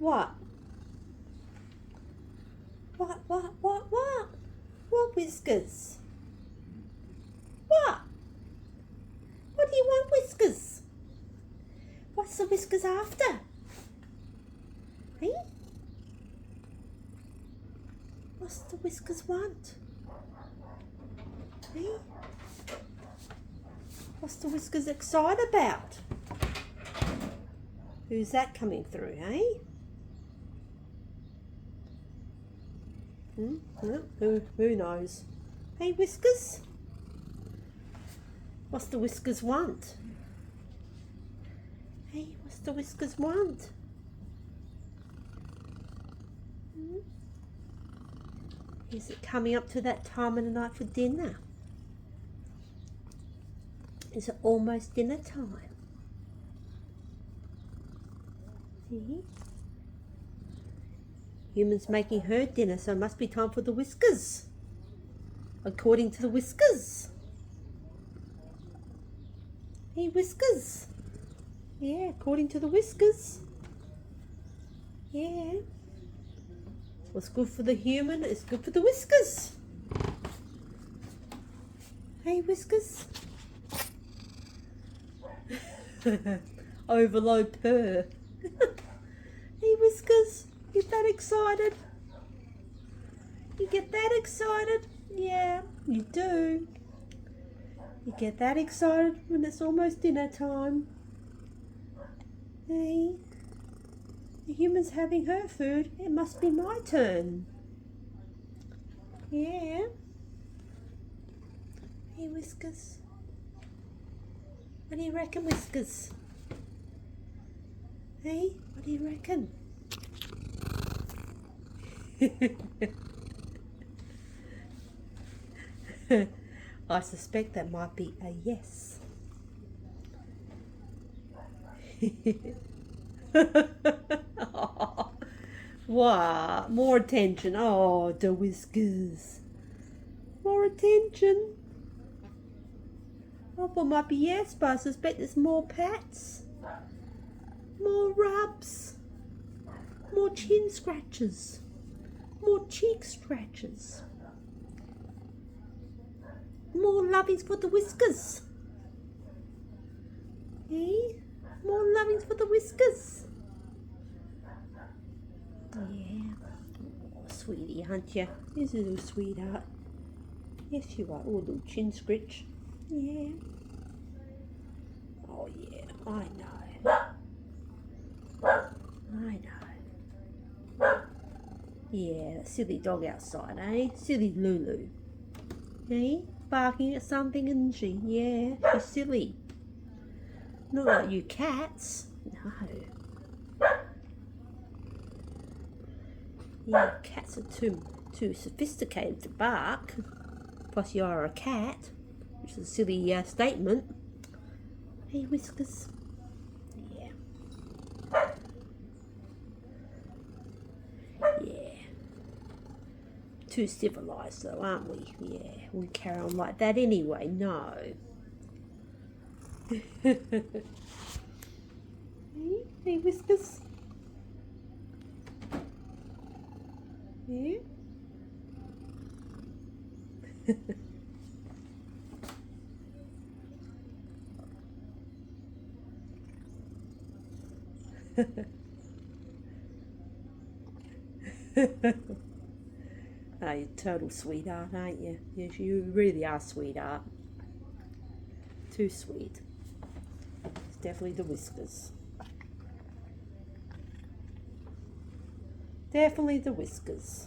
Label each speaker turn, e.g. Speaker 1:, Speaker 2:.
Speaker 1: What? What? What, Whiskas? What? What do you want, Whiskas? What's the Whiskas after? Hey? What's the Whiskas want? Hey? What's the Whiskas excited about? Who's that coming through, eh? Who knows? Hey, Whiskas? What's the Whiskas want? Hey, what's the Whiskas want? Is it coming up to that time of the night for dinner? Is it almost dinner time? Human's making her dinner, so it must be time for the Whiskas. According to the Whiskas. Hey, Whiskas. Yeah, according to the Whiskas. Yeah. What's good for the human is good for the Whiskas. Hey, Whiskas. Overload purr. Hey, Whiskas. You that excited? You get that excited? Yeah, you do. You get that excited when it's almost dinner time. Hey, the human's having her food. It must be my turn. Yeah. Hey, Whiskas. What do you reckon, Whiskas? Hey, what do you reckon? I suspect that might be a yes. Oh, what? More attention. Oh, the Whiskas. More attention. I thought it might be yes, but I suspect there's more pats. More rubs. More chin scratches. More cheek scratches. More lovings for the Whiskas. Eh? More lovings for the Whiskas. Yeah. Oh, sweetie, aren't you? Here's a little sweetheart. Yes, you are. Oh, little chin scritch. Yeah. Oh, yeah. I know. I know. Yeah, that silly dog outside, eh? Silly Lulu. Eh? Barking at something, isn't she? Yeah, she's silly. Not like you cats. No. Yeah, cats are too sophisticated to bark. Plus you are a cat, which is a silly statement. Hey, Whiskas. Yeah. Yeah. Too civilised though, aren't we? Yeah, we carry on like that anyway. No. Hey, Whiskas. Yeah. Oh, you're a total sweetheart, aren't you? Yes, you really are, sweetheart. Too sweet. It's definitely the Whiskas. Definitely the Whiskas.